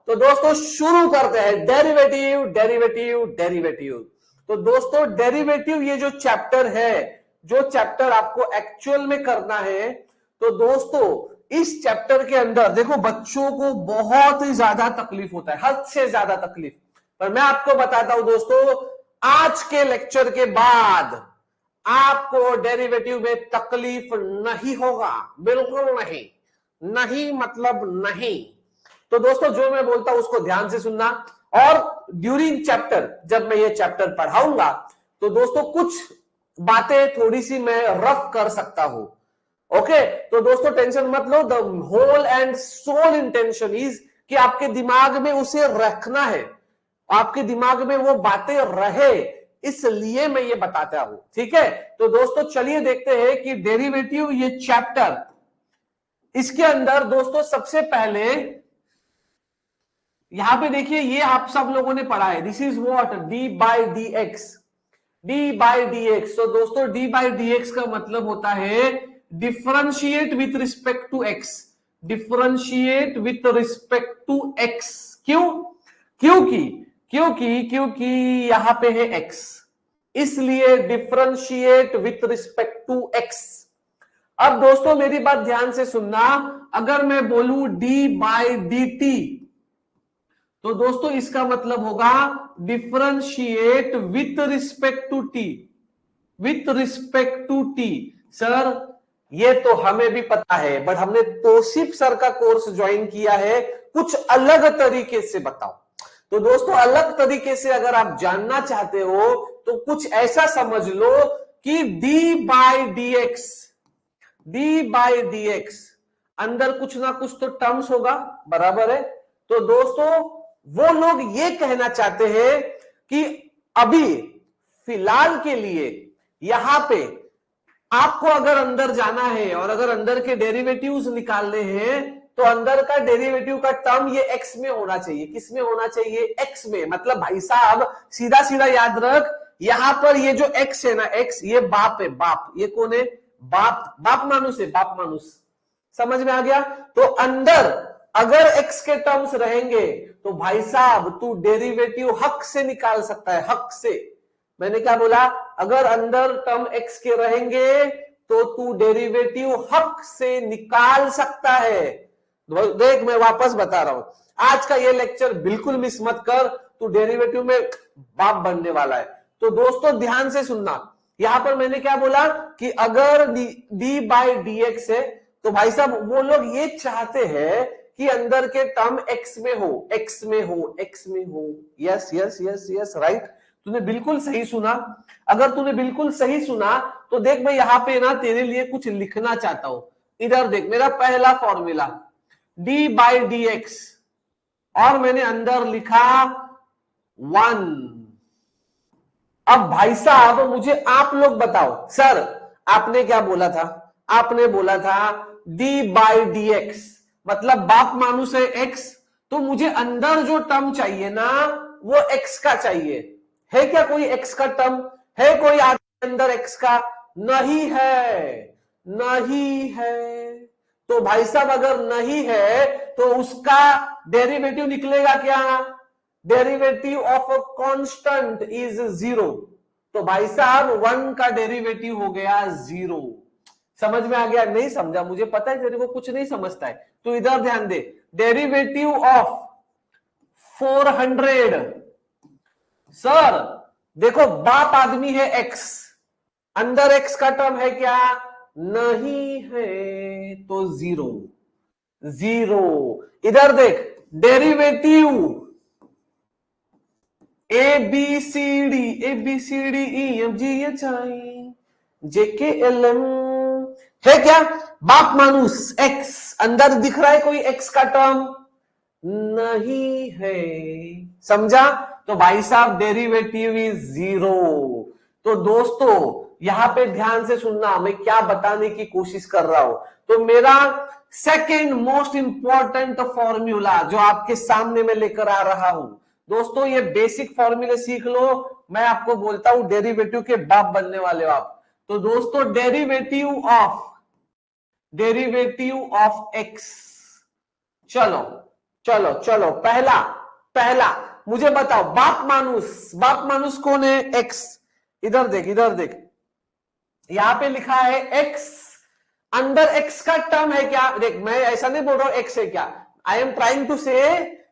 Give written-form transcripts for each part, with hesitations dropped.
तो दोस्तों शुरू करते हैं डेरिवेटिव डेरिवेटिव डेरिवेटिव। तो दोस्तों डेरिवेटिव ये जो चैप्टर है, जो चैप्टर आपको एक्चुअल में करना है, तो दोस्तों इस चैप्टर के अंदर देखो बच्चों को बहुत ही ज्यादा तकलीफ होता है, हद से ज्यादा तकलीफ। पर मैं आपको बताता हूं दोस्तों, आज के लेक्चर के बाद आपको डेरिवेटिव में तकलीफ नहीं होगा, बिल्कुल नहीं। नहीं मतलब नहीं। तो दोस्तों जो मैं बोलता हूं उसको ध्यान से सुनना, और ड्यूरिंग चैप्टर जब मैं ये चैप्टर पढ़ाऊंगा तो दोस्तों कुछ बातें थोड़ी सी मैं रफ कर सकता हूं। ओके, तो दोस्तों टेंशन मत लो। The whole and sole intention is कि आपके दिमाग में उसे रखना है, आपके दिमाग में वो बातें रहे, इसलिए मैं ये बताता हूं। ठीक है, तो दोस्तों चलिए देखते हैं कि डेरिवेटिव ये चैप्टर, इसके अंदर दोस्तों सबसे पहले यहां पे देखिए, ये आप सब लोगों ने पढ़ा है, this is what D by d x, D by d x. तो दोस्तों डी बाई डी एक्स का मतलब होता है differentiate with respect to x, differentiate with respect to x. क्यों? क्योंकि क्योंकि क्योंकि यहां पे है एक्स, इसलिए differentiate with respect to x. अब दोस्तों मेरी बात ध्यान से सुनना, अगर मैं बोलूं डी बाई डी टी, तो दोस्तों इसका मतलब होगा differentiate with respect to t, with respect to t. Sir ये तो हमें भी पता है, बट हमने तौसीफ सर का कोर्स ज्वाइन किया है, कुछ अलग तरीके से बताओ। तो दोस्तों अलग तरीके से अगर आप जानना चाहते हो तो कुछ ऐसा समझ लो कि D by d x, D by d x अंदर कुछ ना कुछ तो टर्म्स होगा, बराबर है। तो दोस्तों वो लोग ये कहना चाहते हैं कि अभी फिलहाल के लिए यहां पे आपको अगर अंदर जाना है और अगर अंदर के डेरिवेटिव्स निकालने हैं तो अंदर का डेरिवेटिव का टर्म ये एक्स में होना चाहिए। किस में होना चाहिए? एक्स में। मतलब भाई साहब सीधा सीधा याद रख, यहां पर ये जो एक्स है ना, एक्स ये बाप है, बाप। ये कौन है? बाप, बाप मानुस है, बाप मानुस। समझ में आ गया? तो अंदर अगर एक्स के टर्म्स रहेंगे तो भाई साहब तू डेरिवेटिव हक से निकाल सकता है, हक से। मैंने क्या बोला? अगर अंदर टर्म एक्स के रहेंगे तो तू डेरिवेटिव हक से निकाल सकता है। देख मैं वापस बता रहा हूं, आज का ये लेक्चर बिल्कुल मिस मत कर, तू डेरिवेटिव में बाप बनने वाला है। तो दोस्तों ध्यान से सुनना, यहां पर मैंने क्या बोला कि अगर डी बाई डी एक्स है तो भाई साहब वो लोग ये चाहते हैं कि अंदर के टर्म एक्स में हो, एक्स में हो, एक्स में हो। Yes yes yes yes, right, तूने बिल्कुल सही सुना। अगर तूने बिल्कुल सही सुना तो देख मैं यहां पे ना तेरे लिए कुछ लिखना चाहता हूं। इधर देख, मेरा पहला formula D by d x, और मैंने अंदर लिखा 1। अब भाई साहब मुझे आप लोग बताओ, सर आपने क्या बोला था? आपने बोला था डी बाई डी एक्स मतलब बाप मानुस है एक्स, तो मुझे अंदर जो टर्म चाहिए ना वो एक्स का चाहिए। है क्या कोई एक्स का टर्म? है कोई अंदर एक्स का? नहीं है, नहीं है। तो भाई साहब अगर नहीं है तो उसका डेरिवेटिव निकलेगा क्या? Derivative of a constant is 0। तो भाई साहब 1 का डेरिवेटिव हो गया 0। समझ में आ गया? नहीं समझा? मुझे पता है तेरे को कुछ नहीं समझता है, तो इधर ध्यान दे। डेरिवेटिव ऑफ 400, सर देखो बाप आदमी है एक्स, अंदर एक्स का टर्म है क्या? नहीं है, तो 0, 0। इधर देख, derivative A B C D, A B C D E F G H I J K L M, है क्या? बाप मानुस एक्स, अंदर दिख रहा है कोई एक्स का टर्म? नहीं है। समझा? तो भाई साहब डेरिवेटिव इज 0। तो दोस्तों यहां पे ध्यान से सुनना, मैं क्या बताने की कोशिश कर रहा हूं। तो मेरा सेकेंड मोस्ट इंपॉर्टेंट फॉर्मूला जो आपके सामने में लेकर आ रहा हूं दोस्तों, ये बेसिक फॉर्मूले सीख लो, मैं आपको बोलता हूं डेरिवेटिव के बाप बनने वाले हो आप। तो दोस्तों डेरिवेटिव ऑफ एक्स, चलो चलो चलो, पहला पहला मुझे बताओ, बाप मानुस कौन है? एक्स। इधर देख, इधर देख, यहां पे लिखा है एक्स, अंडर एक्स का टर्म है क्या? देख, मैं ऐसा नहीं बोल रहा हूं एक्स है क्या, आई एम ट्राइंग टू से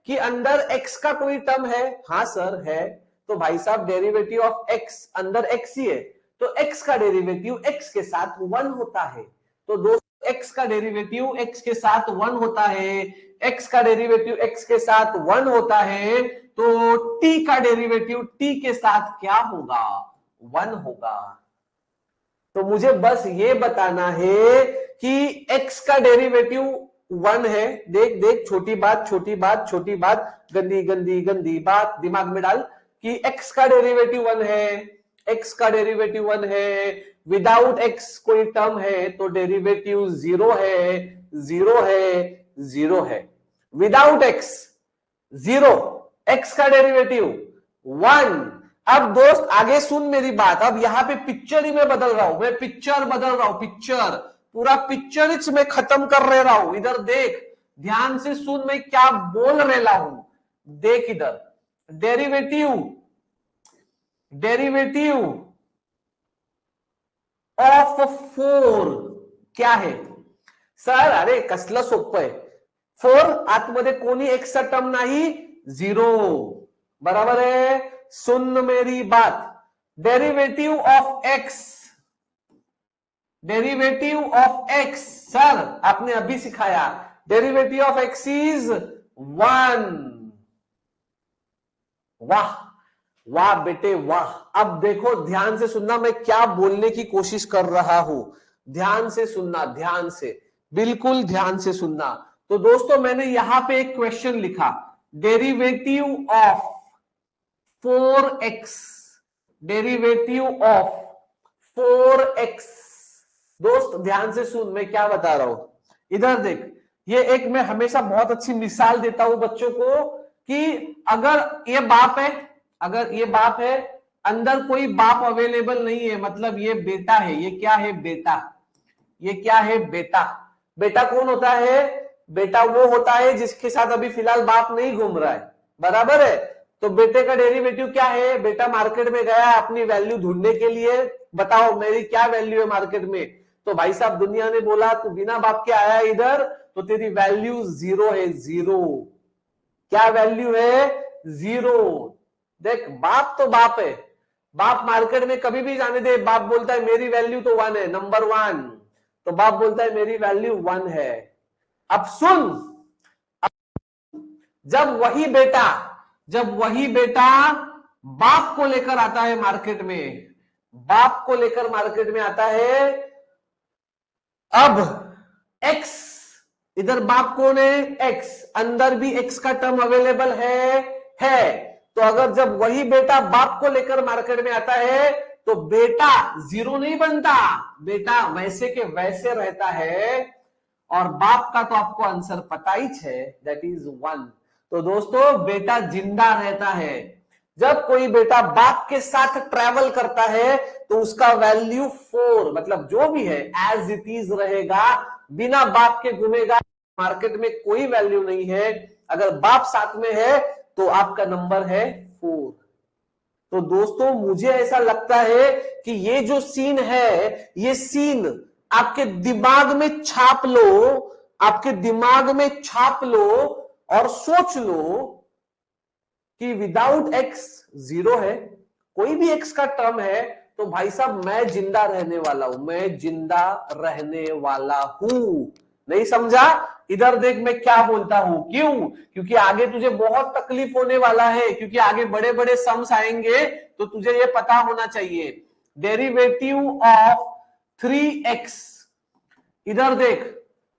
कि अंडर एक्स का कोई टर्म है। हाँ सर है। तो भाई साहब डेरिवेटिव ऑफ एक्स अंदर एक्स ही है, तो एक्स का डेरिवेटिव एक्स के साथ 1 होता है। तो दोस्तों एक्स का डेरिवेटिव एक्स के साथ 1 होता है, एक्स का डेरिवेटिव एक्स के साथ 1 होता है, तो टी का डेरिवेटिव टी के साथ क्या होगा? 1 होगा। तो मुझे बस ये बताना है कि x का डेरिवेटिव 1 है। देख देख, छोटी बात छोटी बात छोटी बात, गंदी गंदी गंदी बात दिमाग में डाल कि x का डेरिवेटिव 1 है, x का डेरिवेटिव 1 है, विदाउट x कोई टर्म है तो डेरिवेटिव 0 है, 0 है, 0 है, विदाउट x 0, x का डेरिवेटिव 1। अब दोस्त आगे सुन मेरी बात, अब यहां पे पिक्चर ही मैं बदल रहा हूं, मैं पिक्चर बदल रहा हूं, पिक्चर पूरा पिक्चर ही मैं खत्म कर रहा हूं। इधर देख, ध्यान से सुन मैं क्या बोल रहा हूं। देख इधर, डेरिवेटिव डेरिवेटिव ऑफ 4 क्या है सर? अरे कसलं सोपं आहे, 4 आतमध्ये कोणी एक्सचा टर्म नाही, 0, बराबर है। सुन मेरी बात, derivative of x, derivative of x sir आपने अभी सिखाया, डेरिवेटिव ऑफ एक्स इज 1। वाह वाह बेटे वाह। अब देखो ध्यान से सुनना, मैं क्या बोलने की कोशिश कर रहा हूं, ध्यान से सुनना, ध्यान से, बिल्कुल ध्यान से सुनना। तो दोस्तों मैंने यहां पे एक क्वेश्चन लिखा, derivative of 4x, derivative of 4x। दोस्त ध्यान से सुन मैं क्या बता रहा हूं, इधर देख, ये एक मैं हमेशा बहुत अच्छी मिसाल देता हूं बच्चों को कि अगर ये बाप है, अगर ये बाप है, अंदर कोई बाप अवेलेबल नहीं है, मतलब ये बेटा है, ये क्या है? बेटा। ये क्या है? बेटा। बेटा कौन होता है? बेटा वो होता है जिसके साथ अभी फिलहाल बाप नहीं घूम रहा है, बराबर है। तो बेटे का डेरिवेटिव क्या है? बेटा मार्केट में गया अपनी वैल्यू ढूंढने के लिए, बताओ मेरी क्या वैल्यू है मार्केट में? तो भाई साहब दुनिया ने बोला तू बिना बाप के आया इधर, तो तेरी वैल्यू 0 है, 0। क्या वैल्यू है? 0। देख बाप तो बाप है, बाप मार्केट में कभी भी जाने दे, बाप बोलता है मेरी वैल्यू तो 1 है, नंबर 1, तो बाप बोलता है मेरी वैल्यू 1 है। अब सुन, जब वही बेटा बाप को लेकर आता है मार्केट में, बाप को लेकर मार्केट में आता है, अब x, इधर बाप कौन है? x, अंदर भी x का टर्म अवेलेबल है। तो अगर जब वही बेटा बाप को लेकर मार्केट में आता है तो बेटा 0 नहीं बनता, बेटा वैसे के वैसे रहता है, और बाप का तो आपको आंसर पता ही है, दैट इज 1। तो दोस्तों बेटा जिंदा रहता है। जब कोई बेटा बाप के साथ ट्रैवल करता है तो उसका वैल्यू 4, मतलब जो भी है एज इट इज रहेगा, बिना बाप के घूमेगा, मार्केट में कोई वैल्यू नहीं है। अगर बाप साथ में है तो आपका नंबर है 4। तो दोस्तों मुझे ऐसा लगता है कि ये जो सीन है, ये सीन आपके दिमाग में छाप लो, आपके दिमाग में छाप लो और सोच लो कि विदाउट एक्स 0 है, कोई भी एक्स का टर्म है, तो भाई साहब मैं जिंदा रहने वाला हूं, मैं जिंदा रहने वाला हूं। नहीं समझा? इधर देख मैं क्या बोलता हूं, क्यों? क्योंकि आगे तुझे बहुत तकलीफ होने वाला है, क्योंकि आगे बड़े बड़े सम्स आएंगे, तो तुझे ये पता होना चाहिए। डेरिवेटिव ऑफ 3x, इधर देख,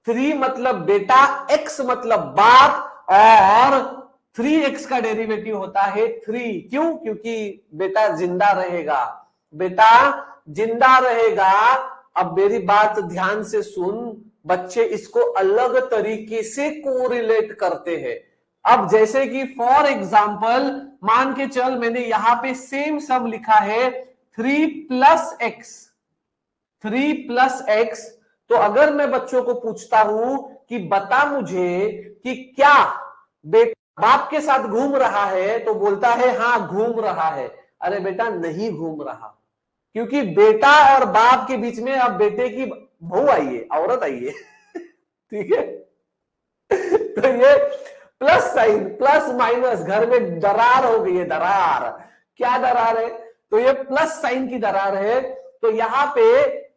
3 मतलब बेटा, x मतलब बाप, और 3x का डेरिवेटिव होता है 3। क्यों? क्योंकि बेटा जिंदा रहेगा, बेटा जिंदा रहेगा। अब मेरी बात ध्यान से सुन, बच्चे इसको अलग तरीके से कोरिलेट करते हैं। अब जैसे कि फॉर एग्जाम्पल मान के चल, मैंने यहां पे सेम सम लिखा है 3+x, तो अगर मैं बच्चों को पूछता हूं कि बता मुझे कि क्या बेटा बाप के साथ घूम रहा है तो बोलता है हाँ घूम रहा है। अरे बेटा नहीं घूम रहा, क्योंकि बेटा और बाप के बीच में अब बेटे की बहू आई है, औरत आई है। ठीक है, तो ये प्लस साइन, प्लस माइनस, घर में दरार हो गई है, दरार। क्या दरार है? तो ये प्लस साइन की दरार है। तो यहां पे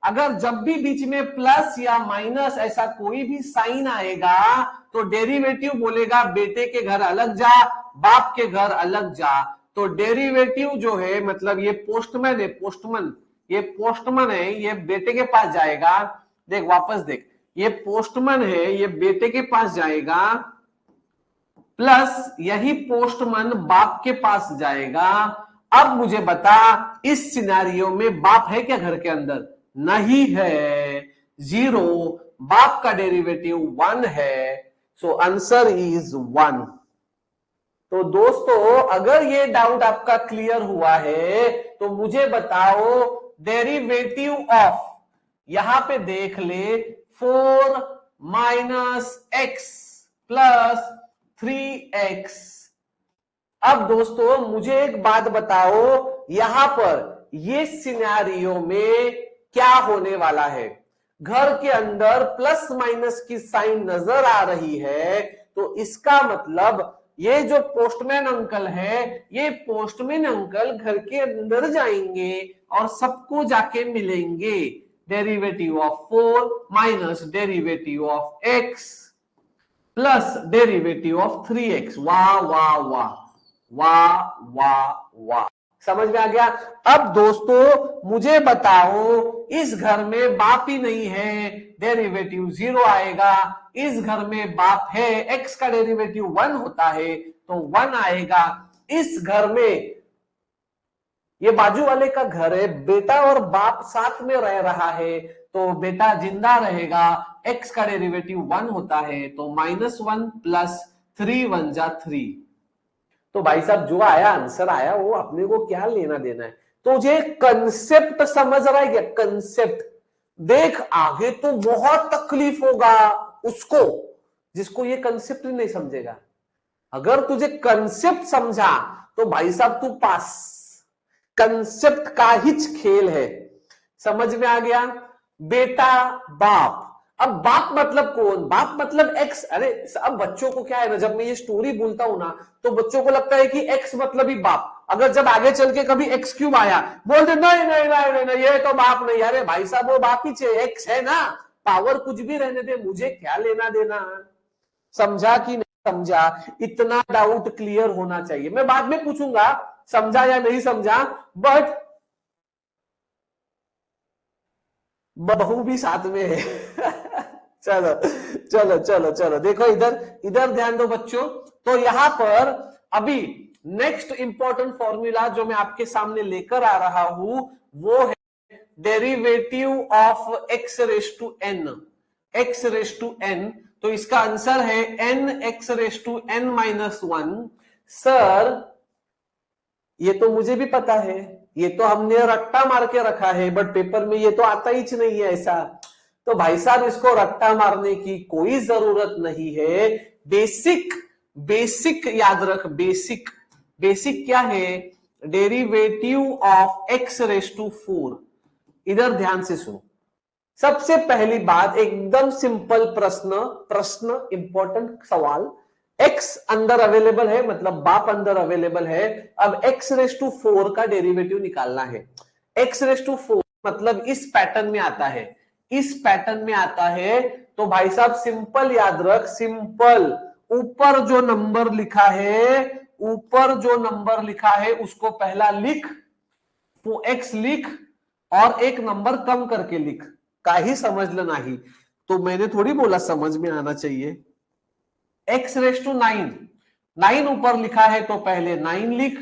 अगर जब भी बीच में प्लस या माइनस ऐसा कोई भी साइन आएगा तो डेरिवेटिव बोलेगा बेटे के घर अलग जा, बाप के घर अलग जा। तो डेरिवेटिव जो है, मतलब ये पोस्टमैन है, पोस्टमैन, ये पोस्टमैन है, ये बेटे के पास जाएगा। देख वापस देख, ये पोस्टमैन है, ये बेटे के पास जाएगा, प्लस यही पोस्टमैन बाप के पास जाएगा। अब मुझे बता, इस सिनेरियो में बाप है क्या घर के अंदर? नहीं है, 0। बाप का डेरिवेटिव 1 है, सो आंसर इज 1। तो दोस्तों अगर ये डाउट आपका क्लियर हुआ है तो मुझे बताओ डेरिवेटिव ऑफ, यहां पे देख ले, 4 माइनस एक्स प्लस 3x। अब दोस्तों मुझे एक बात बताओ, यहां पर ये सिनेरियो में क्या होने वाला है? घर के अंदर प्लस माइनस की साइन नजर आ रही है, तो इसका मतलब ये जो पोस्टमैन अंकल है, ये पोस्टमैन अंकल घर के अंदर जाएंगे और सबको जाके मिलेंगे। Derivative of 4 minus derivative of x plus derivative of 3x। वाह वाह वाह वाह वाह वाह, समझ में आ गया? अब दोस्तों मुझे बताओ, इस घर में बाप ही नहीं है, डेरिवेटिव 0 आएगा। इस घर में बाप है, x का डेरिवेटिव 1 होता है तो 1 आएगा। इस घर में, ये बाजू वाले का घर है, बेटा और बाप साथ में रह रहा है तो बेटा जिंदा रहेगा, x का डेरिवेटिव 1 होता है तो -1 प्लस 3 1 जा 3। तो भाई साहब जो आया आंसर आया वो अपने को क्या लेना देना है? तो ये कंसेप्ट समझ रहा है क्या? कंसेप्ट देख, आगे तो बहुत तकलीफ होगा उसको जिसको ये कंसेप्ट नहीं समझेगा। अगर तुझे कंसेप्ट समझा तो भाई साहब तू पास। कंसेप्ट का ही खेल है, समझ में आ गया? बेटा बाप, अब बाप मतलब कौन? बाप मतलब एक्स। अरे अब बच्चों को क्या है ना, जब मैं ये स्टोरी बोलता हूं ना तो बच्चों को लगता है कि एक्स मतलब ही बाप। अगर जब आगे चल के कभी एक्स क्यूब आया, बोल दे नहीं नहीं नहीं नहीं, नहीं ये तो बाप नहीं। अरे भाई साहब वो बाप ही एक्स है ना, पावर कुछ भी रहने दे, मुझे क्या लेना देना। समझा कि नहीं समझा? इतना डाउट क्लियर होना चाहिए। मैं बाद में पूछूंगा समझा या नहीं समझा, बट बहू भी साथ में है। चलो चलो चलो चलो, देखो इधर इधर ध्यान दो बच्चों। तो यहां पर अभी नेक्स्ट इंपॉर्टेंट फॉर्मूला जो मैं आपके सामने लेकर आ रहा हूं वो है derivative of x raise to n। x raise to n, तो इसका आंसर है n x raise to n -1। Sir ये तो मुझे भी पता है, ये तो हमने रट्टा मार के रखा है, बट पेपर में ये तो आता ही नहीं है ऐसा। तो भाई साहब इसको रट्टा मारने की कोई जरूरत नहीं है। बेसिक बेसिक याद रख, बेसिक बेसिक क्या है? Derivative of x raise to 4। इधर ध्यान से सुनो। सबसे पहली बात, एकदम सिंपल प्रश्न इंपॉर्टेंट सवाल। x अंदर अवेलेबल है, मतलब बाप अंदर अवेलेबल है। अब x रेस टू 4 का डेरिवेटिव निकालना है। x रेस टू 4 मतलब इस पैटर्न में आता है, इस पैटर्न में आता है। तो भाई साहब सिंपल याद रख, सिंपल, ऊपर जो नंबर लिखा है, ऊपर जो नंबर लिखा है उसको पहला लिख, तो x लिख और एक नंबर कम करके लिख, काही समझ लेना ही। तो मैंने थोड़ी बोला समझ में आना चाहिए। x रेस टू 9, 9 ऊपर लिखा है तो पहले 9 लिख,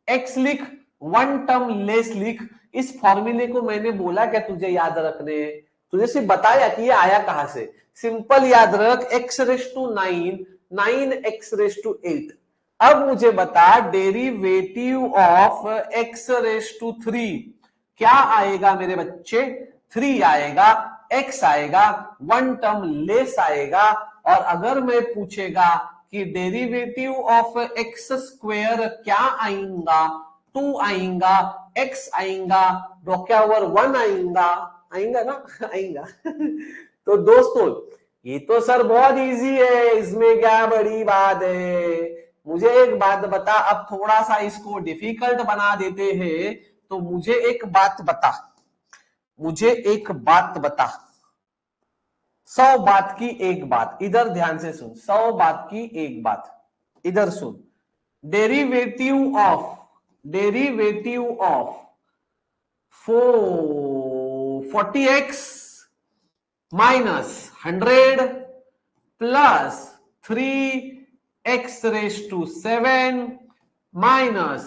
x लिख, 1 टर्म लेस लिख। इस फॉर्मूले को मैंने बोला क्या तुझे याद रखने? तुझे सिर्फ बताया कि ये आया कहां से। सिंपल याद रख, x raise to 9, 9x raise to 8। अब मुझे बता derivative of x raise to 3 क्या आएगा मेरे बच्चे? 3 आएगा, x आएगा, 1 टर्म लेस आएगा। और अगर मैं पूछेगा कि डेरिवेटिव ऑफ एक्स स्क्वायर क्या आएगा, 2 आएगा, x आएगा, ब्रॉकेट ओवर 1 आएगा, आएगा ना आएगा तो दोस्तों ये तो सर बहुत इजी है, इसमें क्या बड़ी बात है। मुझे एक बात बता, अब थोड़ा सा इसको डिफिकल्ट बना देते हैं। तो मुझे एक बात बता, मुझे एक बात बता, 100 बात की एक बात, इधर ध्यान से सुन, 100 बात की एक बात, इधर सुन। Derivative of 40x minus 100 plus 3x raise to 7 minus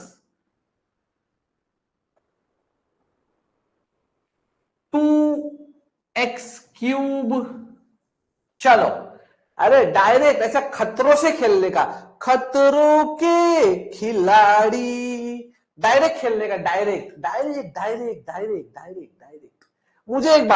2x cube. चलो, अरे डायरेक्ट ऐसा खतरों से खेलने का, खतरों के खिलाड़ी, डायरेक्ट खेलने का, direct direct direct direct direct direct. मुझे एक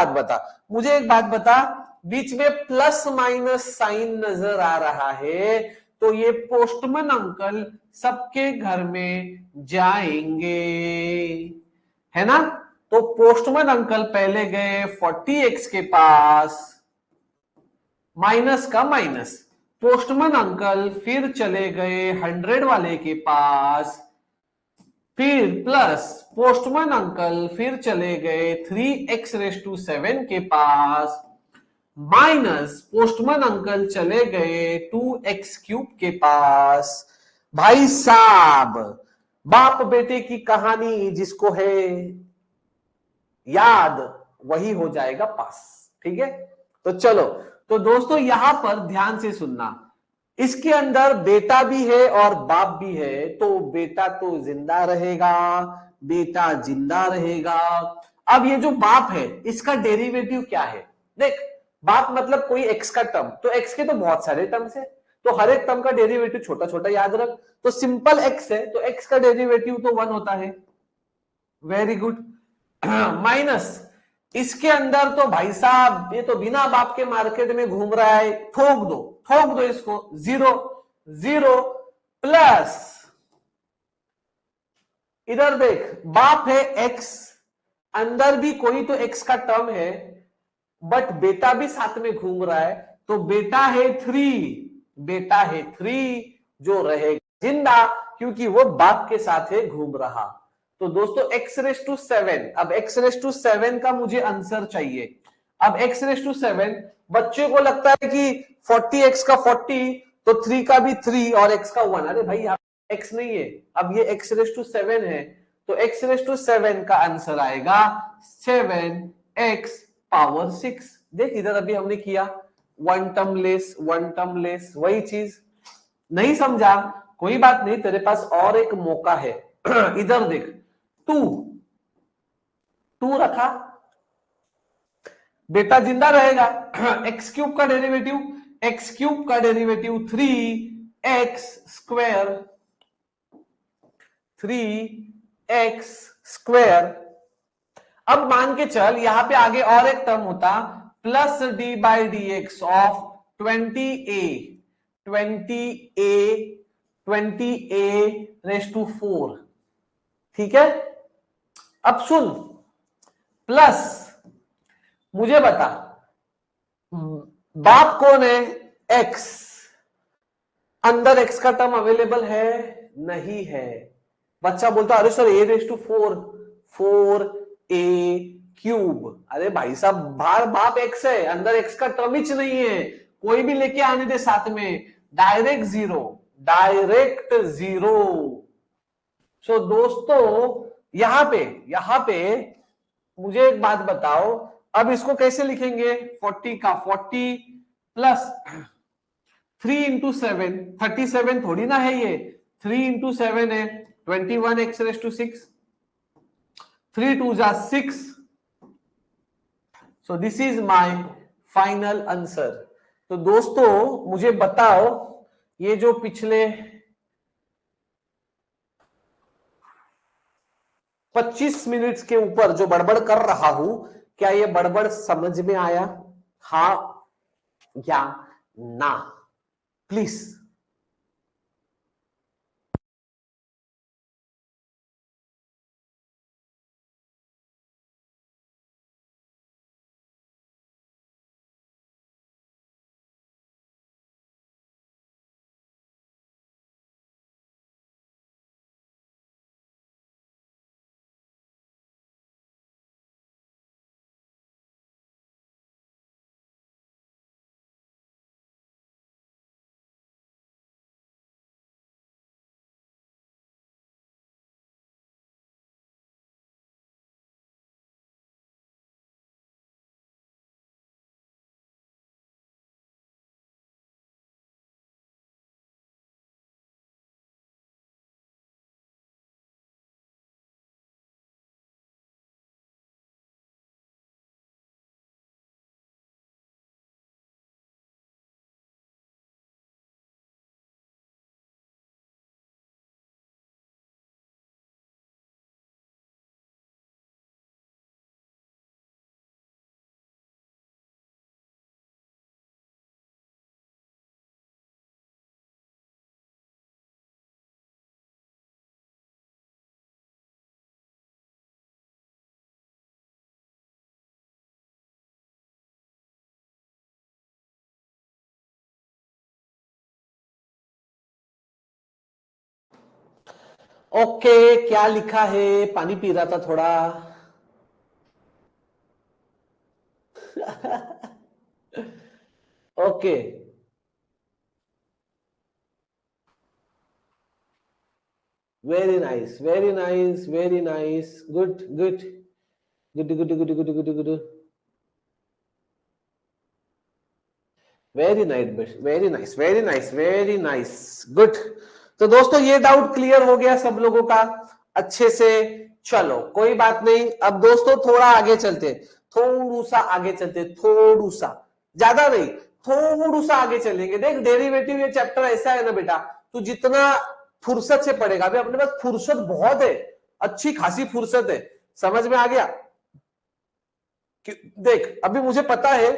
बात बता, बीच में प्लस माइनस साइन नजर आ रहा है, तो ये पोस्टमैन अंकल सबके घर में जाएंगे, है ना। तो पोस्टमैन अंकल पहले गए 40x के पास, माइनस का माइनस, पोस्टमैन अंकल फिर चले गए 100 वाले के पास, फिर प्लस पोस्टमैन अंकल फिर चले गए 3x रेज टू 7 के पास, माइनस पोस्टमैन अंकल चले गए 2x क्यूब के पास। भाई साहब, बाप बेटे की कहानी जिसको है याद वही हो जाएगा पास, ठीक है। तो चलो, तो दोस्तों यहां पर ध्यान से सुनना, इसके अंदर बेटा भी है और बाप भी है, तो बेटा तो जिंदा रहेगा, बेटा जिंदा रहेगा। अब ये जो बाप है इसका डेरिवेटिव क्या है, देख, बाप मतलब कोई एक्स का टर्म, तो एक्स के तो बहुत सारे टर्म्स है, तो हर एक टर्म का डेरिवेटिव छोटा छोटा याद रख। तो सिंपल एक्स है तो एक्स का डेरिवेटिव तो 1 होता है, वेरी गुड। माइनस इसके अंदर तो भाई साहब ये तो बिना बाप के मार्केट में घूम रहा है, ठोक दो इसको, 0 0 प्लस, इधर देख बाप है x, अंदर भी कोई तो x का टर्म है, बट बेटा भी साथ में घूम रहा है, तो बेटा है 3 जो रहेगा जिंदा, क्योंकि वो बाप के साथ है घूम रहा। तो दोस्तों x रेज टू 7, अब x रेज टू 7 का मुझे आंसर चाहिए। अब x रेज टू 7, बच्चे को लगता है कि 40x का 40, तो 3 का भी 3 और x का 1, अरे भाई यहाँ x नहीं है, अब ये x रेज टू 7 है, तो x रेज टू 7 का आंसर आएगा 7x पावर 6। देख इधर अभी हमने किया, वन टर्म लेस, वही चीज। नहीं समझा, कोई बात नहीं, तेरे पास और एक मौका है इधर देख, 2 रखा, बेटा जिंदा रहेगा, एक्स क्यूब का डेरिवेटिव 3x स्क्वायर। अब मान के चल यहां पे आगे और एक टर्म होता, plus d by d x of 20a raise to 4, ठीक है। अब सुन, प्लस मुझे बता बाप कौन है, x, अंदर x का टर्म अवेलेबल है नहीं है। बच्चा बोलता अरे sir a raise to 4a cube, अरे भाई साहब बाहर बाप x है, अंदर x का टर्म ही नहीं है, कोई भी लेके आने दे साथ में, डायरेक्ट जीरो। सो दोस्तों यहां पे मुझे एक बात बताओ, अब इसको कैसे लिखेंगे, 40 का 40 प्लस 3 इंटू 7, 37 थोड़ी ना है ये, 3 इंटू 7 है 21x रेज टू 6, 3 2 जा 6। So this is my final answer. तो दोस्तों मुझे बताओ, ये जो पिछले 25 मिनट्स के ऊपर जो बड़बड़ कर रहा हूं, क्या ये बड़बड़ समझ में आया, हाँ या ना, प्लीज ओके, क्या लिखा है? पानी पी रहा था थोड़ा। Okay, very nice, very nice, very nice, good good good good good good good good, very nice, very nice, very nice, very nice, good. तो दोस्तों ये डाउट क्लियर हो गया सब लोगों का अच्छे से। चलो कोई बात नहीं, अब दोस्तों थोड़ा आगे चलते, थोड़ा सा आगे चलते, थोड़ा सा, ज्यादा नहीं, थोड़ा सा आगे चलेंगे। देख डेरिवेटिव ये चैप्टर ऐसा है ना बेटा, तू जितना फुर्सत से पढ़ेगा, अभी अपने पास फुर्सत बहुत है, अच्छी खासी फुर्सत है। समझ में आ गया? देख अभी मुझे पता है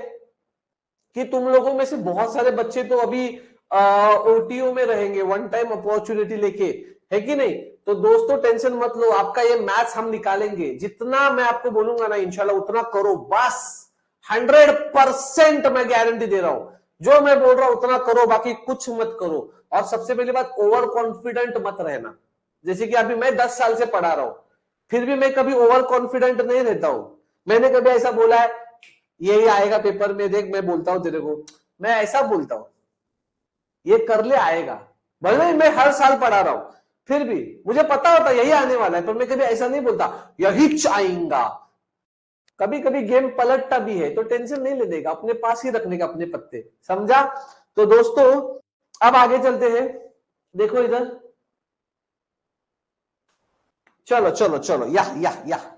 कि तुम लोगों में से बहुत सारे बच्चे तो अभी ओटीओ में रहेंगे, वन टाइम अपॉर्चुनिटी लेके, है कि नहीं? तो दोस्तों टेंशन मत लो, आपका ये मैथ्स हम निकालेंगे, जितना मैं आपको बोलूंगा ना इंशाल्लाह उतना करो बस। 100% मैं गारंटी दे रहा हूं, जो मैं बोल रहा हूं उतना करो, बाकी कुछ मत करो। और सबसे पहली बात, ओवर कॉन्फिडेंट मत रहना। जैसे कि अभी मैं 10 साल से पढ़ा रहा हूं, फिर भी मैं कभी ओवर कॉन्फिडेंट नहीं रहता हूं। मैंने कभी ऐसा बोला है यही आएगा पेपर में, देख मैं बोलता हूं तेरे को, मैं ऐसा बोलता हूं ये कर ले आएगा, भले ही मैं हर साल पढ़ा रहा हूं, फिर भी मुझे पता होता यही आने वाला है, पर मैं कभी ऐसा नहीं बोलता यही आएगा। कभी कभी गेम पलटता भी है, तो टेंशन नहीं लेने का, अपने पास ही रखने का अपने पत्ते, समझा? तो दोस्तों अब आगे चलते हैं, देखो इधर, चलो चलो चलो, या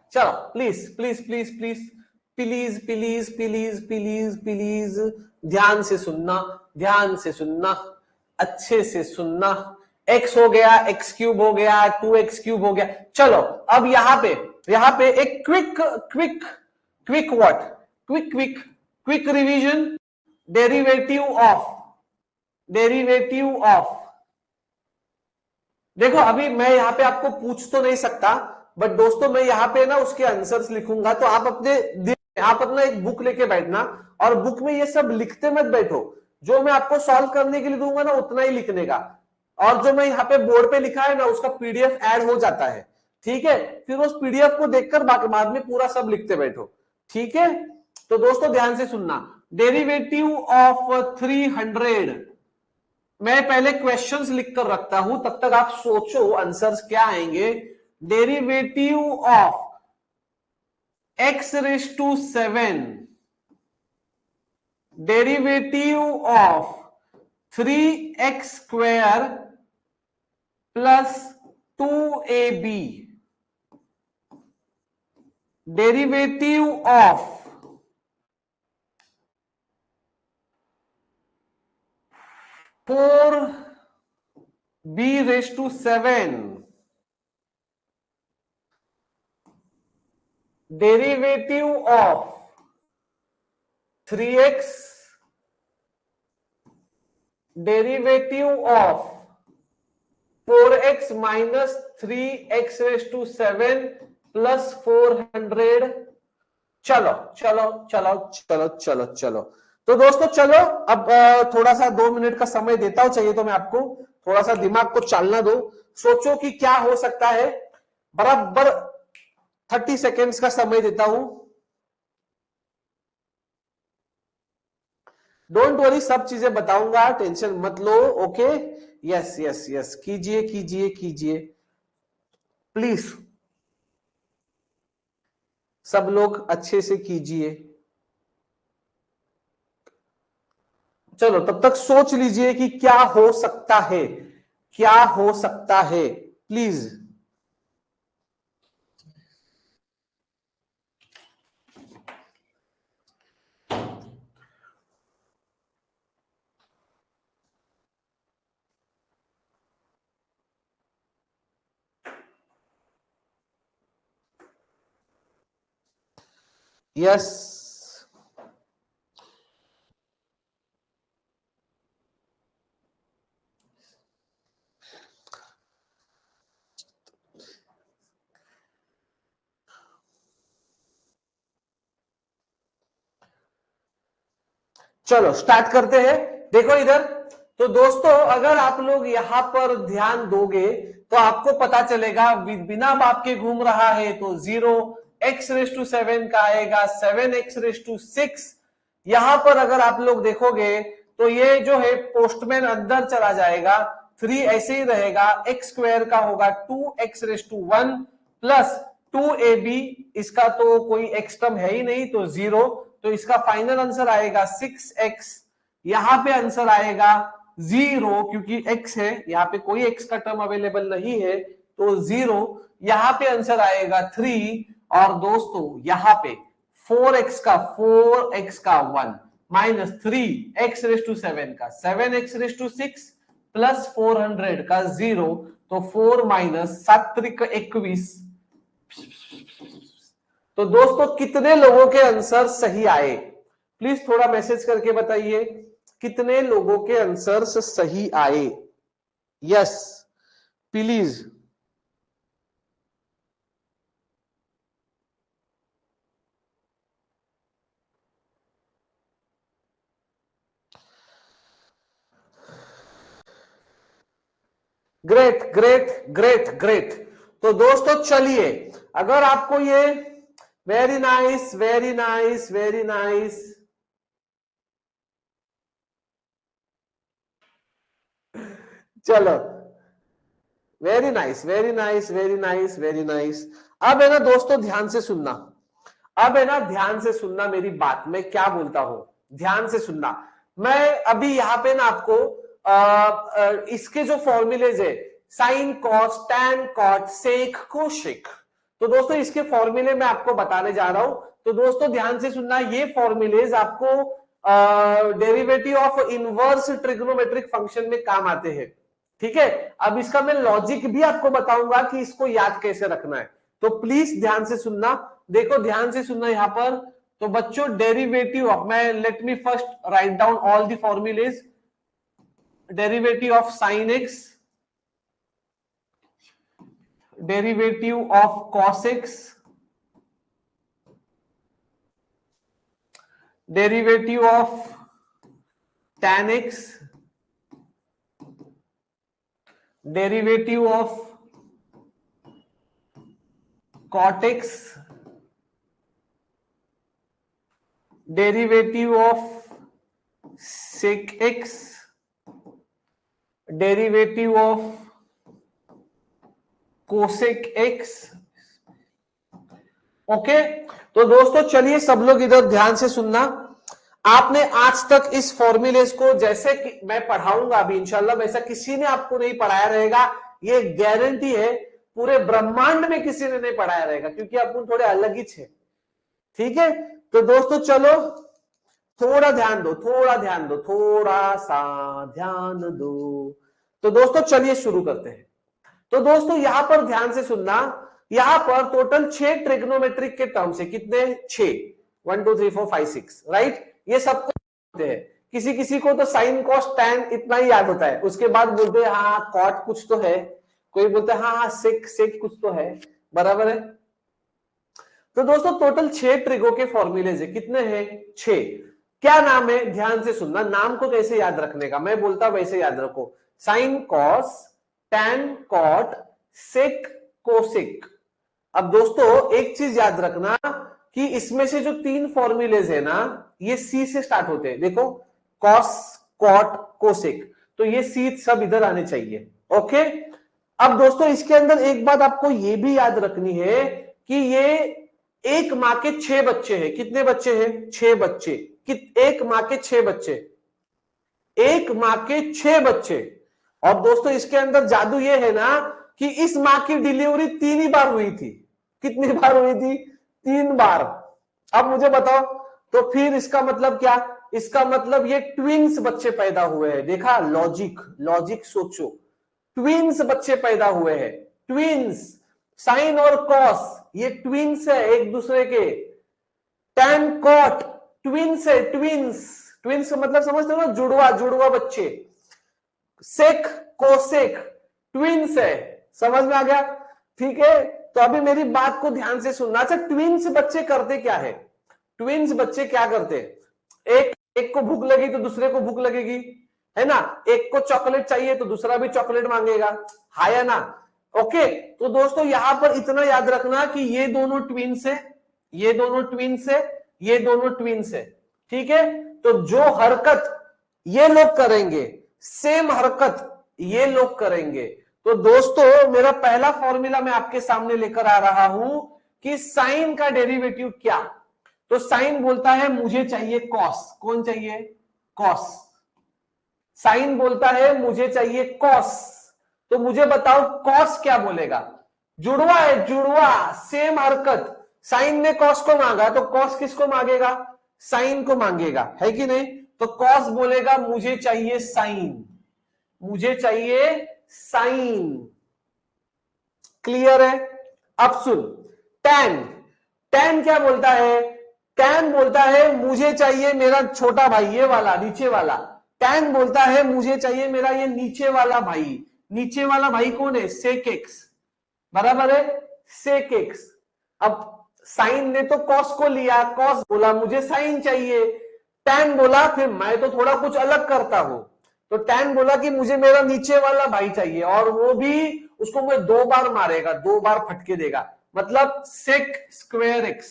चलो, please please please please please please please please please, ध्यान से सुनना, ध्यान से सुनना, अच्छे से सुनना। एक्स हो गया, एक्स क्यूब हो गया, 2x³ हो गया। चलो अब यहां पे एक quick quick quick what, quick quick quick revision, derivative of, derivative of, देखो अभी मैं यहाँ पे आपको पूछ तो नहीं सकता, बट दोस्तों मैं यहाँ पे ना उसके आंसर्स लिखूंगा, तो आप आप अपना एक बुक लेके बैठना, और बुक में ये सब लिखते मत बैठो, जो मैं आपको सॉल्व करने के लिए दूंगा ना उतना ही लिखने का, और जो मैं यहाँ पे बोर्ड पे लिखा है ना उसका पीडीएफ ऐड हो जाता है, ठीक है? फिर उस पीडीएफ को देखकर बाद में पूरा सब लिखते बैठो, ठीक है? तो दोस्तों ध्यान से सुनना, डेरिवेटिव ऑफ 300, मैं पहले क्वेश्चंस लिख कर रखता हूं, तब तक आप सोचो आंसर्स क्या आएंगे। Derivative of x⁻⁷, derivative of 3x² plus 2ab, derivative of 4b⁷, derivative of 3x, derivative of 4x minus 3x⁷ plus 400। चलो चलो चलो चलो चलो चलो, तो दोस्तों चलो अब थोड़ा सा 2 मिनट का समय देता हूं, चाहिए तो मैं आपको थोड़ा सा दिमाग को चालना दो, सोचो कि क्या हो सकता है, बराबर 30 सेकेंड्स का समय देता हूं। डोंट वरी, सब चीजें बताऊंगा, टेंशन मत लो, ओके? यस यस यस, कीजिए कीजिए कीजिए, प्लीज सब लोग अच्छे से कीजिए। चलो तब तक सोच लीजिए कि क्या हो सकता है, क्या हो सकता है, प्लीज। यस, चलो स्टार्ट करते हैं। देखो इधर, तो दोस्तों अगर आप लोग यहां पर ध्यान दोगे तो आपको पता चलेगा बिना बाप के घूम रहा है तो 0x�7 का आएगा 7x�6। यहां पर अगर आप लोग देखोगे तो ये जो है पोस्टमैन अंदर चला जाएगा, 3 ऐसे ही रहेगा, x² का होगा 2x⁻1 प्लस 2ab, इसका तो कोई x टर्म है ही नहीं तो 0, तो इसका फाइनल आंसर आएगा 6x। यहां पे आंसर आएगा 0 क्योंकि x है, यहां पे कोई x का टर्म अवेलेबल नहीं है तो 0। यहां पे आंसर आएगा 3 और दोस्तों यहां पे 4x का 1 माइनस 3x�7 का 7x�6 प्लस 400 का 0, तो 4 माइनस 7×21। तो दोस्तों कितने लोगों के आंसर सही आए, प्लीज थोड़ा मैसेज करके बताइए कितने लोगों के आंसर सही आए। Yes please. Great great great great. तो दोस्तों चलिए, अगर आपको ये very nice very nice very nice, चलो very nice very nice very nice very nice. अब है ना दोस्तों ध्यान से सुनना, अब है ना ध्यान से सुनना मेरी बात, मैं क्या बोलता हूं ध्यान से सुनना। मैं अभी यहां पे ना आपको इसके जो फॉर्मूलेज है, sine cos tan cot sec cosec, तो दोस्तों इसके फॉर्मूले मैं आपको बताने जा रहा हूं। तो दोस्तों ध्यान से सुनना, ये फॉर्मूलेज आपको derivative of inverse trigonometric function में काम आते हैं, ठीक है। अब इसका मैं लॉजिक भी आपको बताऊंगा कि इसको याद कैसे रखना है, तो प्लीज ध्यान से सुनना। देखो ध्यान से सुनना यहां पर, तो बच्चों डेरिवेटिव ऑफ, मैं let me first write down all the formulas. Derivative of sine x, derivative of cos x, derivative of tan x, derivative of cot x, derivative of sec x, derivative of cosec x। Okay, तो दोस्तों चलिए सब लोग इधर ध्यान से सुनना। आपने आज तक इस फॉर्मूलेस को जैसे कि मैं पढ़ाऊंगा अभी इंशाल्लाह वैसा किसी ने आपको नहीं पढ़ाया रहेगा, ये गारंटी है। पूरे ब्रह्मांड में किसी ने नहीं पढ़ाया रहेगा क्योंकि अपन थोड़े अलग ही थे, ठीक है। तो दोस्तों चलो थोड़ा ध्यान दो, थोड़ा ध्यान दो, थोड़ा सा ध्यान दो। तो दोस्तों चलिए शुरू करते हैं। तो दोस्तों यहां पर ध्यान से सुनना, यहां पर टोटल 6 ट्रिग्नोमेट्रिक के टर्म्स है, कितने 6, 1 2 3 4 5 6, राइट। ये सबको होते हैं, किसी किसी को तो साइन कॉस टैन इतना ही याद होता है, उसके बाद बोलते हैं हाँ कॉट कुछ तो है, कोई बोलते हैं हाँ सेक सेक कुछ तो है, बराबर है। तो दोस्तों टोटल 6 ट्रिगो के फॉर्मूलेज है, कितने हैं 6। क्या नाम है, ध्यान से सुनना, नाम को कैसे याद रखने का मैं बोलता वैसे याद रखो, sine cos tan cot sec cosec. अब दोस्तों एक चीज याद रखना कि इसमें से जो 3 फॉर्मूलेज है ना, ये सी से स्टार्ट होते हैं, देखो कॉस कॉट कोसेक, तो ये सी सब इधर आने चाहिए, ओके। अब दोस्तों इसके अंदर एक बात आपको ये भी याद रखनी है कि ये एक माँ के 6 बच्चे हैं, कितने बच्चे हैं 6 बच्चे, एक माँ के 6 बच्चे, एक माँ के 6 बच्चे। और दोस्तों इसके अंदर जादू ये है ना कि इस माँ की डिलीवरी 3 ही बार हुई थी, कितनी बार हुई थी 3 बार। अब मुझे बताओ, तो फिर इसका मतलब क्या, इसका मतलब ये ट्विंस बच्चे पैदा हुए हैं, देखा लॉजिक, लॉजिक सोचो, ट्विंस बच्चे पैदा हुए हैं, ट्विंस, साइन और कॉस ये ट्विंस है एक दूसरे के, टैन कॉट ट्विंस है, ट्विंस, ट्विंस मतलब समझते हो ना, जुड़वा जुड़वा बच्चे, सेक कोसेक ट्विंस है, समझ में आ गया, ठीक है। तो अभी मेरी बात को ध्यान से सुनना। अच्छा ट्विंस बच्चे करते क्या है, ट्विंस बच्चे क्या करते, एक को भूख लगी तो दूसरे को भूख लगेगी, है ना, एक को चॉकलेट चाहिए तो दूसरा भी चॉकलेट मांगेगा, हाँ या ना। ओके, तो दोस्तों यहां पर इतना याद रखना कि ये दोनों ट्विन्स है, ये दोनों ट्विन्स है, ये दोनों ट्विन्स है, ठीक है। तो जो हरकत ये लोग करेंगे, सेम हरकत ये लोग करेंगे। तो दोस्तों मेरा पहला फॉर्मूला मैं आपके सामने लेकर आ रहा हूं कि साइन का डेरिवेटिव क्या। तो साइन बोलता है मुझे चाहिए कॉस, कौन चाहिए, कॉस। साइन बोलता है मुझे चाहिए कॉस, तो मुझे बताओ कॉस क्या बोलेगा, जुड़वा है, जुड़वा, सेम हरकत। साइन ने कॉस को मांगा तो कॉस किसको मांगेगा, साइन को मांगेगा, है कि नहीं। तो कॉस बोलेगा मुझे चाहिए साइन, मुझे चाहिए साइन। क्लियर है। अब सुन, टैन, टैन क्या बोलता है, टैन बोलता है मुझे चाहिए मेरा छोटा भाई, ये वाला नीचे वाला। टैन बोलता है मुझे चाहिए मेरा ये नीचे वाला भाई। नीचे वाला भाई कौन है, सेक एक्स, बराबर है, सेक एक्स। अब साइन ने तो कॉस को लिया, कॉस बोला मुझे साइन चाहिए। टैन बोला फिर मैं तो थोड़ा कुछ अलग करता हूं, तो टैन बोला कि मुझे मेरा नीचे वाला भाई चाहिए, और वो भी उसको मैं 2 बार मारेगा, 2 बार फटके देगा, मतलब sec square x,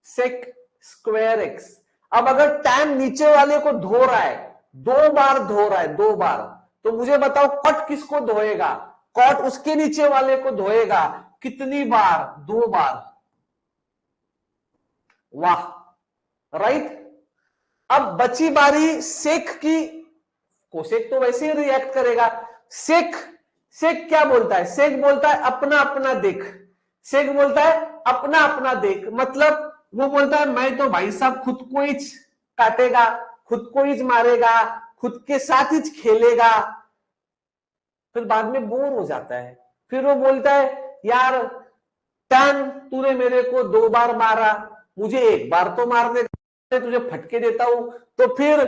sec square x. अब अगर टैन नीचे वाले को धो रहा है, 2 बार धो रहा है, 2 बार, तो मुझे बताओ कट किसको धोएगा, कॉट उसके नीचे वाले को धोएगा, कितनी बार, 2 बार। वाह, राइट। अब बची बारी सेक की, कोसेक तो वैसे ही रिएक्ट करेगा। सेक, सेक क्या बोलता है, सेक बोलता है अपना अपना देख, सेक बोलता है अपना अपना देख, मतलब वो बोलता है मैं तो भाई साहब खुद को ही काटेगा, खुद को ही मारेगा, खुद के साथ ही खेलेगा, फिर बाद में बोर हो जाता है। फिर वो बोलता है यार टैन तूने मेरे को 2 बार मारा, मुझे 1 बार तो मारने दे, तुझे फटके देता हूं। तो फिर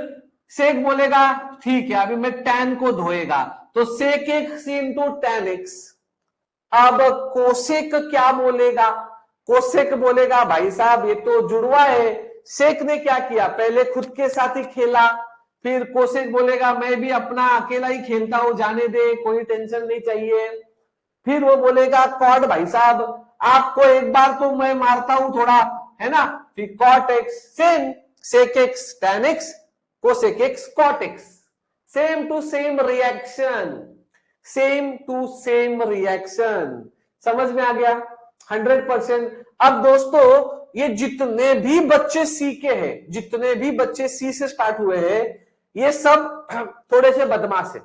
सेक बोलेगा ठीक है अभी मैं टैन को धोएगा, तो sec x into tan x. अब कोसेक क्या बोलेगा, कोसेक बोलेगा भाई साहब ये तो जुड़वा है, सेक ने क्या किया पहले खुद के साथ ही खेला, फिर कोसेक बोलेगा मैं भी अपना अकेला ही खेलता हूं, जाने दे कोई टेंशन नहीं चाहिए। फिर वो बोलेगा कॉट भाई साहब आपको 1 बार तो मैं मारता हूं थोड़ा, है ना, फिर cot x, same sec x tan x, cosec x cot x, same to same reaction, same to same reaction. समझ में आ गया 100%। अब दोस्तों ये जितने भी बच्चे सी के हैं, जितने भी बच्चे सी से स्टार्ट हुए हैं, ये सब थोड़े से बदमाश है,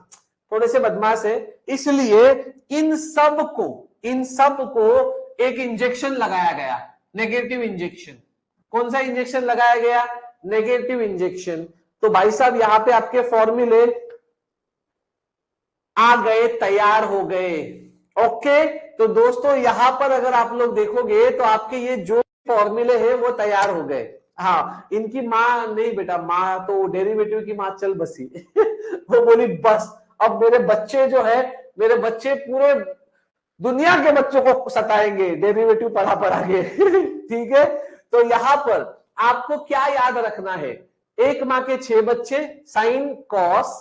थोड़े से बदमाश है, इसलिए इन सब को, इन सब को एक इंजेक्शन लगाया गया, नेगेटिव इंजेक्शन। कौन सा इंजेक्शन लगाया गया, नेगेटिव इंजेक्शन। तो भाई साहब यहां पे आपके फॉर्मूले आ गए, तैयार हो गए। ओके, तो दोस्तों यहां पर अगर आप लोग देखोगे तो आपके ये जो फॉर्मूले हैं वो तैयार हो गए। हाँ इनकी माँ नहीं बेटा, माँ तो डेरिवेटिव की माँ चल बसी वो बोली बस अब मेरे बच्चे जो है, मेरे बच्चे पूरे दुनिया के बच्चों को सताएंगे डेरिवेटिव पढ़ा पढ़ा के ठीक है। तो यहां पर आपको क्या याद रखना है, एक माँ के 6 बच्चे, sine cos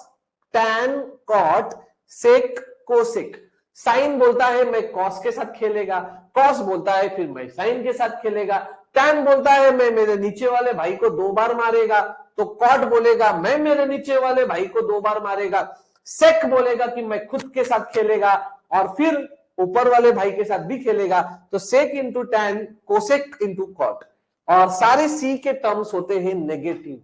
tan cot sec cosec. Sine बोलता है मैं कॉस के साथ खेलेगा, कॉस बोलता है फिर मैं साइन के साथ खेलेगा, टैन बोलता है मैं मेरे नीचे वाले भाई को 2 बार मारेगा, तो कॉट बोलेगा मैं मेरे नीचे वाले भाई को 2 बार मारेगा, सेक बोलेगा कि मैं खुद के साथ खेलेगा, और फिर ऊपर वाले भाई के साथ भी खेलेगा। तो sec into tan, cosec into cot, और सारे सी के टर्म्स होते हैं नेगेटिव,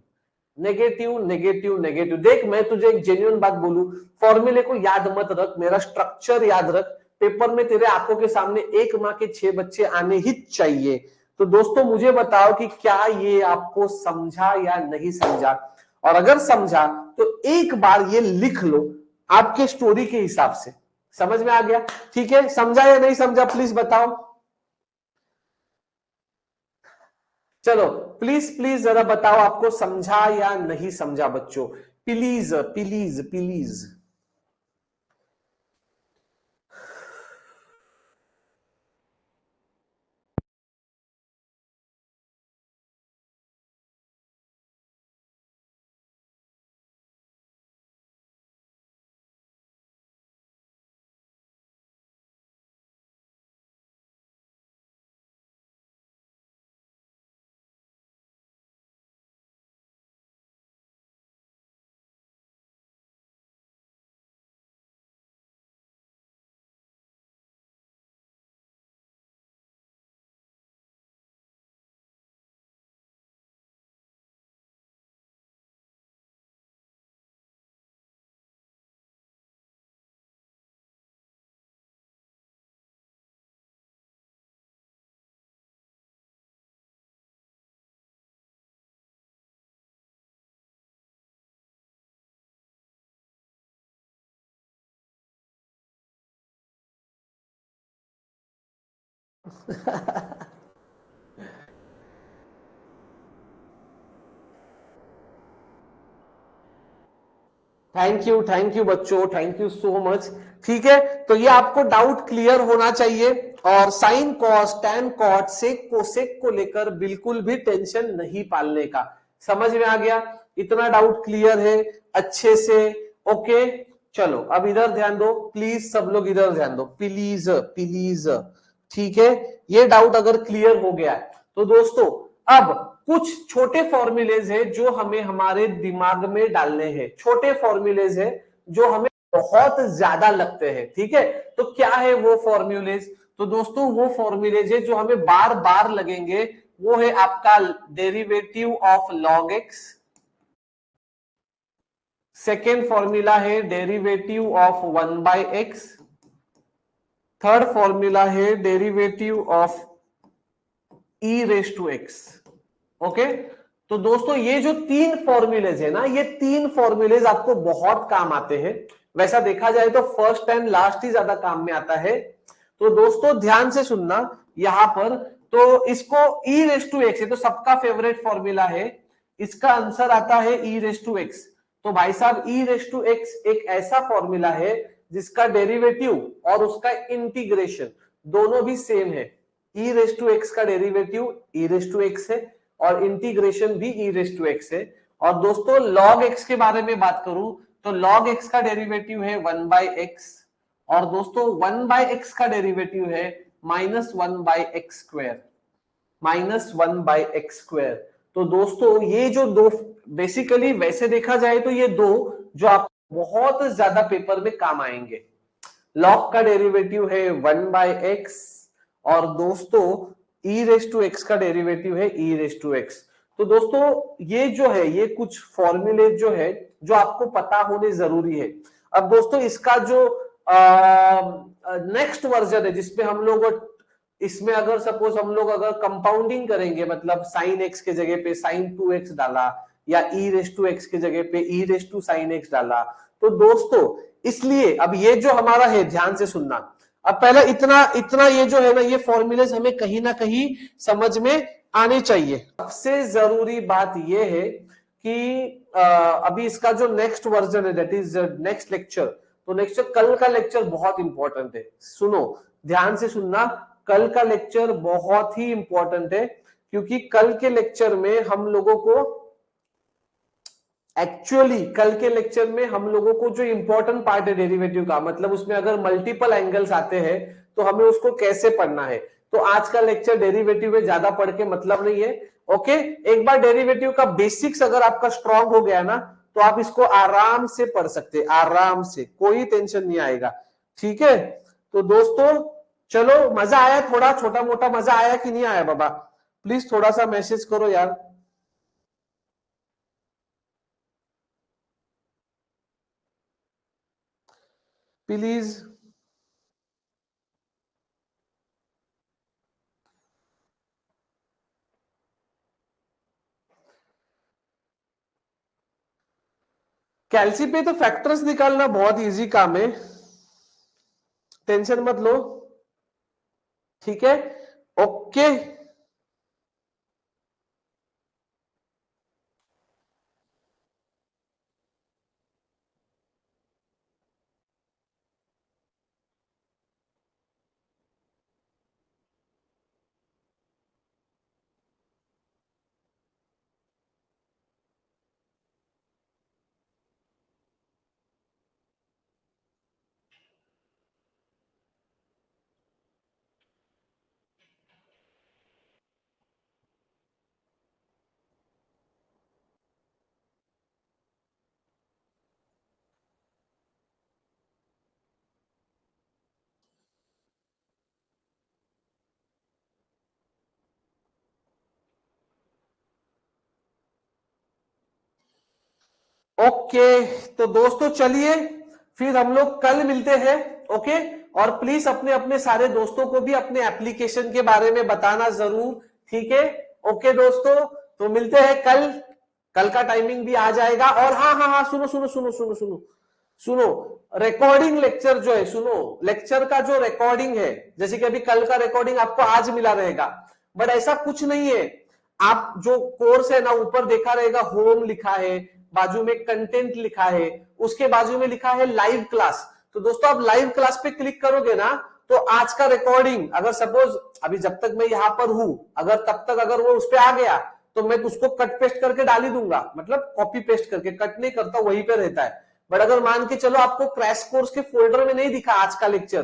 नेगेटिव नेगेटिव नेगेटिव। देख मैं तुझे एक जेन्युइन बात बोलूं, फॉर्मूले को याद मत रख, मेरा स्ट्रक्चर याद रख, पेपर में तेरे आंखों के सामने एक माँ के 6 बच्चे आने ही चाहिए। तो दोस्तों मुझे बताओ कि क्या ये आपको समझा या नहीं समझा, और अगर समझा तो एक बार ये लिख लो आपके स्टोरी के हिसाब से। समझ में आ गया, ठीक है, समझा या नहीं समझा प्लीज बताओ। चलो प्लीज प्लीज जरा बताओ आपको समझा या नहीं समझा बच्चों, please please please. Thank you बच्चों, थैंक यू सो मच। ठीक है, तो ये आपको डाउट क्लियर होना चाहिए। और sine cos tan cot sec cosec को लेकर बिल्कुल भी टेंशन नहीं पालने का। समझ में आ गया? इतना डाउट क्लियर है अच्छे से? ओके, चलो अब इधर ध्यान दो प्लीज, सब लोग इधर ध्यान दो प्लीज प्लीज। ठीक है, ये डाउट अगर क्लियर हो गया है तो दोस्तों अब कुछ छोटे फॉर्मूलेज है जो हमें हमारे दिमाग में डालने हैं। छोटे फॉर्मूलेज है जो हमें बहुत ज्यादा लगते हैं। ठीक है, तो क्या है वो फॉर्मूलेज? तो दोस्तों वो फॉर्मूलेज है जो हमें बार बार लगेंगे, वो है आपका derivative of log x. Second formula है derivative of 1/x। Third formula है derivative of e raise to x. Okay, तो दोस्तों ये जो तीन फॉर्मूलेज है ना, ये तीन फॉर्मूलेज आपको बहुत काम आते हैं। वैसा देखा जाए तो फर्स्ट एंड लास्ट ही ज्यादा काम में आता है। तो दोस्तों ध्यान से सुनना यहां पर, तो इसको ई रेस टू एक्स है तो सबका फेवरेट फॉर्मूला है, इसका आंसर आता है ई रेस टू एक्स। तो भाई साहब ई रेस टू एक्स एक ऐसा फॉर्मूला है जिसका डेरिवेटिव और उसका इंटीग्रेशन दोनों भी सेम है। ई रेस टू एक्स का derivative e raise to x है और इंटीग्रेशन भी ई रेस टू एक्स है। और दोस्तों log x के बारे में बात करूं तो log x का डेरिवेटिव है 1/x, और दोस्तों 1/x का डेरिवेटिव है -1/x², -1/x²। तो दोस्तों ये जो दो, बेसिकली वैसे देखा जाए तो ये दो जो आप बहुत ज्यादा पेपर में काम आएंगे। log का डेरिवेटिव है 1/x और दोस्तों e रेस टू एक्स का डेरिवेटिव है e रेस टू एक्स। तो दोस्तों ये जो है, ये कुछ फॉर्मूले जो है जो आपको पता होने जरूरी है। अब दोस्तों इसका जो नेक्स्ट वर्जन है जिसमें हम लोग, इसमें अगर सपोज हम लोग अगर कंपाउंडिंग करेंगे, मतलब साइन एक्स के जगह पे साइन 2x डाला या e रेस टू एक्स के जगह पे e raise to sine x डाला, तो दोस्तों इसलिए अब ये जो हमारा है, ध्यान से सुनना। अब पहले इतना इतना ये जो है ना, ये फॉर्मूलेज हमें कहीं ना कहीं समझ में आने चाहिए। सबसे जरूरी बात ये है कि अभी इसका जो नेक्स्ट वर्जन है, दैट इज नेक्स्ट लेक्चर, तो नेक्स्ट कल का लेक्चर बहुत इंपॉर्टेंट है। सुनो, ध्यान से सुनना, कल का लेक्चर बहुत ही इंपॉर्टेंट है, क्योंकि कल के लेक्चर में हम लोगों को एक्चुअली, कल के लेक्चर में हम लोगों को जो इंपॉर्टेंट पार्ट है डेरिवेटिव का, मतलब उसमें अगर मल्टीपल एंगल्स आते हैं तो हमें उसको कैसे पढ़ना है, तो आज का लेक्चर डेरिवेटिव में ज्यादा पढ़ के मतलब नहीं है। ओके, एक बार डेरिवेटिव का बेसिक्स अगर आपका स्ट्रांग हो गया ना, तो आप इसको आराम से पढ़ सकते, आराम से, कोई टेंशन नहीं आएगा। ठीक है, तो दोस्तों चलो, मजा आया? थोड़ा छोटा मोटा मजा आया कि नहीं आया बाबा? प्लीज थोड़ा सा मैसेज करो यार, प्लीज। कैलसी पे तो फैक्टर्स निकालना बहुत इजी काम है, टेंशन मत लो। ठीक है, ओके। ओके, तो दोस्तों चलिए फिर हम लोग कल मिलते हैं। ओके, और प्लीज अपने अपने सारे दोस्तों को भी अपने एप्लीकेशन के बारे में बताना जरूर। ठीक है, ओके दोस्तों, तो मिलते हैं कल। कल का टाइमिंग भी आ जाएगा। और हाँ हाँ हाँ, सुनो सुनो सुनो सुनो सुनो, सुनो, रिकॉर्डिंग लेक्चर जो है, सुनो, लेक्चर का जो रिकॉर्डिंग है, जैसे कि अभी कल का रिकॉर्डिंग आपको आज मिला रहेगा, बट ऐसा कुछ नहीं है। आप जो कोर्स है ना, ऊपर देखा रहेगा होम लिखा है, बाजू में कंटेंट लिखा है, उसके बाजू में लिखा है लाइव क्लास। तो दोस्तों आप लाइव क्लास पे क्लिक करोगे ना, तो आज का रिकॉर्डिंग, अगर सपोज अभी जब तक मैं यहां पर हूं, अगर तब तक अगर वो उस पर आ गया, तो मैं उसको कट पेस्ट करके डाल ही दूंगा, मतलब कॉपी पेस्ट करके, कट नहीं करता, वहीं पे रहता है। बट अगर मान के चलो आपको क्रैश कोर्स के फोल्डर में नहीं दिखा आज का लेक्चर,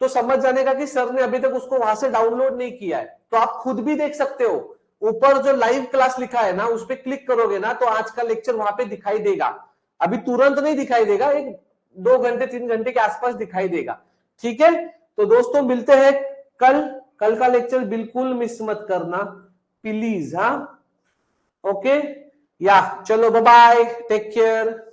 तो समझ जाने का कि सर ने अभी तक उसको वहां से डाउनलोड नहीं किया है। तो आप खुद भी देख सकते हो, ऊपर जो लाइव क्लास लिखा है ना, उस पर क्लिक करोगे ना, तो आज का लेक्चर वहां पे दिखाई देगा। अभी तुरंत नहीं दिखाई देगा, एक 2 घंटे 3 घंटे के आसपास दिखाई देगा। ठीक है, तो दोस्तों मिलते हैं कल। कल का लेक्चर बिल्कुल मिस मत करना प्लीज। हाँ, ओके, या चलो, बाय बाय, टेक केयर।